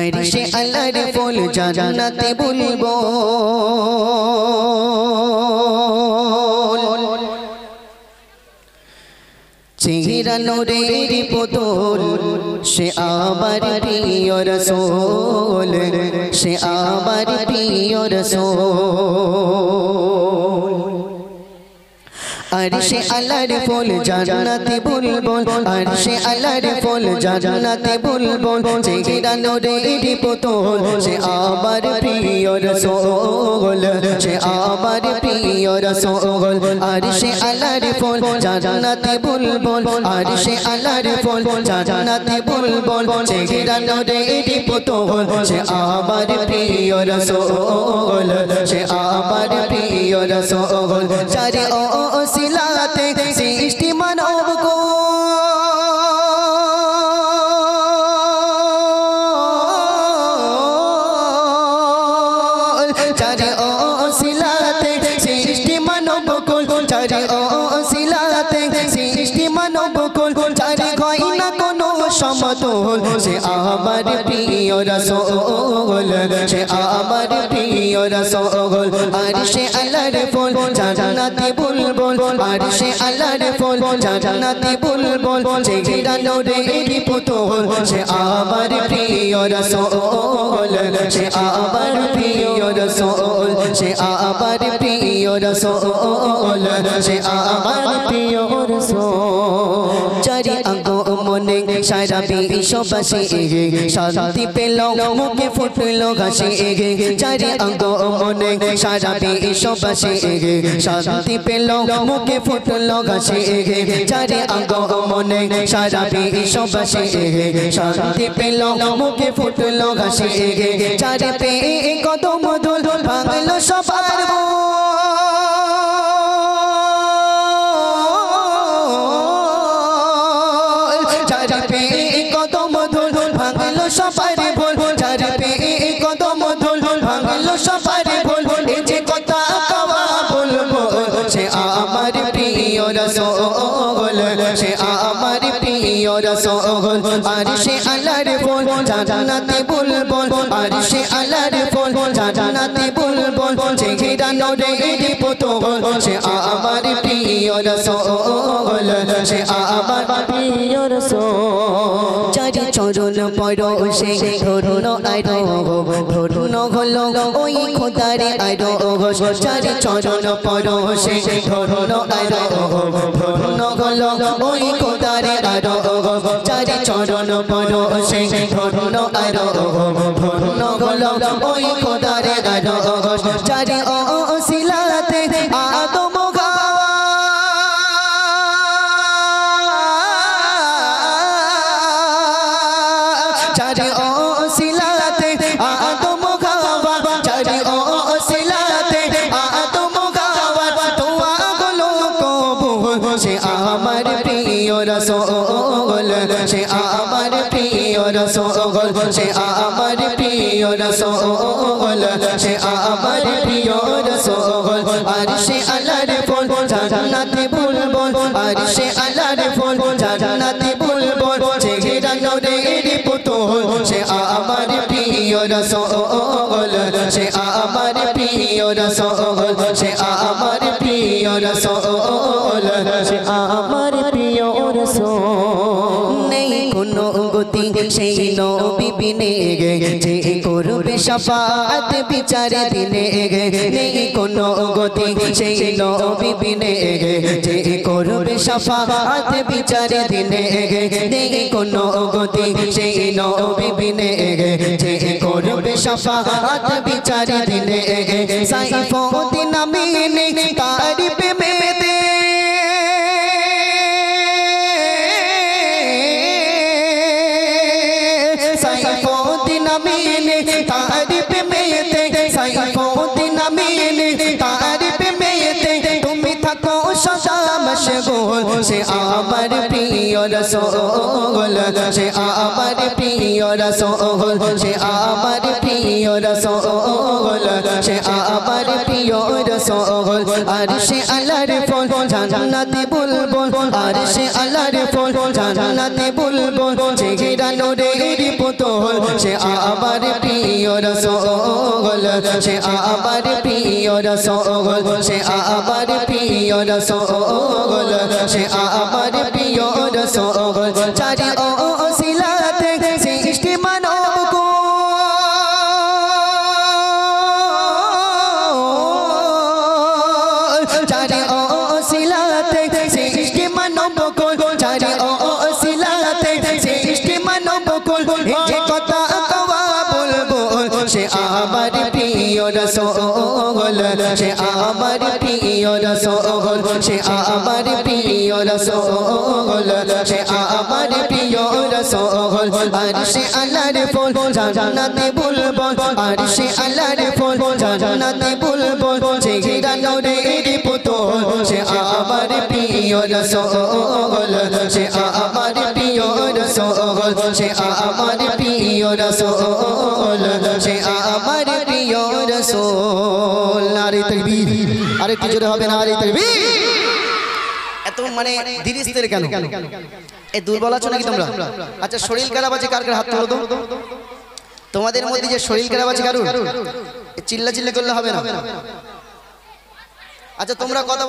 আরশে আল্লাহর ফুল জান্নাতে বুলবুল চেহারা নূরের পুতুল সে আমার প্রিয় রাসূল সে আমার প্রিয় রাসূল আরশে আল্লাহর ফুল জান্নাতে বুলবুল আরশে আল্লাহর ফুল জান্নাতে বুলবুল চেহারা নূরের পুতুল সে আমার প্রিয় রাসূল সে আমার প্রিয় রাসূল আরশে আল্লাহর ফুল জান্নাতে বুলবুল আরশে আল্লাহর ফুল জান্নাতে বুলবুল চেহারা নূরের পুতুল সে আমার প্রিয় রাসূল সে আমার প্রিয় রাসূল চারে ও সিলাতে সৃষ্টি মানব কো চারে ও সিলাতে সৃষ্টি মানব কুল চারে ও সিলাতে সৃষ্টি মানব কুল চারে হয় না কোনো সমতুল সে আমার প্রিয় রাসূল সে আমার প্রিয় রাসূল আরশে আল্লাহর ফুল জান্নাতে বুলবুল আরশে আল্লাহর ফুল জান্নাতে বুলবুল চেহারা নূরের পুতুল সে আমার প্রিয় রাসূল সে আমার প্রিয় রাসূল সে আমার প্রিয় রাসূল সে আমার প্রিয় রাসূল চারি অঙ্গ মনে সারা বিশ্ববাসী শান্তি পেল মুখে ফুটলো হাসি চারি অঙ্গ মনে সারা বিশ্ববাসী শান্তি পেল মুখে ফুটলো হাসি চারি অঙ্গ মনে সারা বিশ্ববাসী শান্তি পেল মুখে ফুটলো হাসি চারি পে কত মধুর ভাঙলো সবার কত মধুর ভাঙলো সবার ভুল চার পে কত মধুর ভাঙলো সবার ভুল এই যে কথা কওয়া বলবো সে আমার প্রিয় রাসূল সে আমার প্রিয় রাসূল আরশে আল্লাহর ফুল জান্নাতে বুলবুল আরশে আল্লাহর ফুল জান্নাতে বুলবুল চেহারা নূরের পুতুল সে আমার প্রিয় রাসূল সে আমার প্রিয় রাসূল চারি চরণ পরশে ধরুন আরো ধরুন হলো ওই খোদারে আরো চারি চরণ পরশে ধরুন আরো ধরুন হলো ওই খোদারে আরো চারি চরণ পরশে ধরুন আরো ধরুন হলো ওই খোদারে আরো চারি ও সিলাতে আদম চারি ও সিলাতে আদম গাওয়া চারি ও সিলাতে আদম গাওয়া তোয়া গুলো কবুল সে আমার প্রিয় রাসূল সে আমার প্রিয় রাসূল সে আমার প্রিয় রাসূল সে আমার প্রিয় রাসূল আরশে আল্লাহর ফুল জান্নাতে বুলবুল আরশে আল্লাহর ফুল জান্নাতে বুলবুল চেহারা নূরের পুতুল সে আমার প্রিয় রাসূল সে আমার প্রিয় রাসূল সে আমার প্রিয় রাসূল সে আমার প্রিয় রাসূল নেই কোনো গতি সেই নবী বিনে যে করবে শাফাআত বিচারে দিনে নেই কোনো গতি সেই নবী বিনে যে করবে শাফাআত বিচারে দিনে নেই কোনো গতি সেই নবী বিনে যে করবে শাফাআত বিচারে দিনে সাইফুদ্দিন আমিন তার প্রেমেতে সাইফুদ্দিন আমিন তার প্রেমেতে সাইফুদ্দিন আমিন তার প্রেমেতে তুমি থাকো সদা মশগুল সে আমার প্রিয় রাসূল সে আমার প্রিয় রাসূল সে আমার প্রিয় রাসূল সে আমার প্রিয় রাসূল আরশে আল্লাহর ফুল জান্নাতে বুলবুল আরশে আল্লাহর ফুল জান্নাতে বুলবুল চেহারা নূরের পুতুল পুতুল সে আমার প্রিয় রাসূল সে আমার প্রিয় রাসূল সে আমার প্রিয় রাসূল সে আমার প্রিয় রাসূল চারি ওসিলাতে সৃষ্টি মানব কো চারি ওসিলাতে সৃষ্টি মানব কো চারি ওসিলাতে সৃষ্টি মানব কো যে কথা কওয়া বলবো সে আমার প্রিয় রাসূল সে আমার প্রিয় রাসূল সে আমার প্রিয় রাসূল সে আমার প্রিয় রাসূল আরশে আল্লাহর ফুল জান্নাতে বুলবুল আরশে আল্লাহর ফুল জান্নাতে বুলবুল চেহারা নূরের পুতুল সে আমার প্রিয় রাসূল সে আমার প্রিয় রাসূল সে আমার প্রিয় রাসূল সে আমার প্রিয় রাসূল নারে তাকবীর আরে কি জোরে হবে নারে তাকবীর এত মানে ধীরস্থির কেন এই দুর্বল আছো নাকি তোমরা আচ্ছা শরীর কারাবাজি কার কার হাত তোলো তো তোমাদের মধ্যে যে শরীর কারাবাজি কারুর চিল্লা চিল্লা করলে হবে না আচ্ছা তোমরা কথা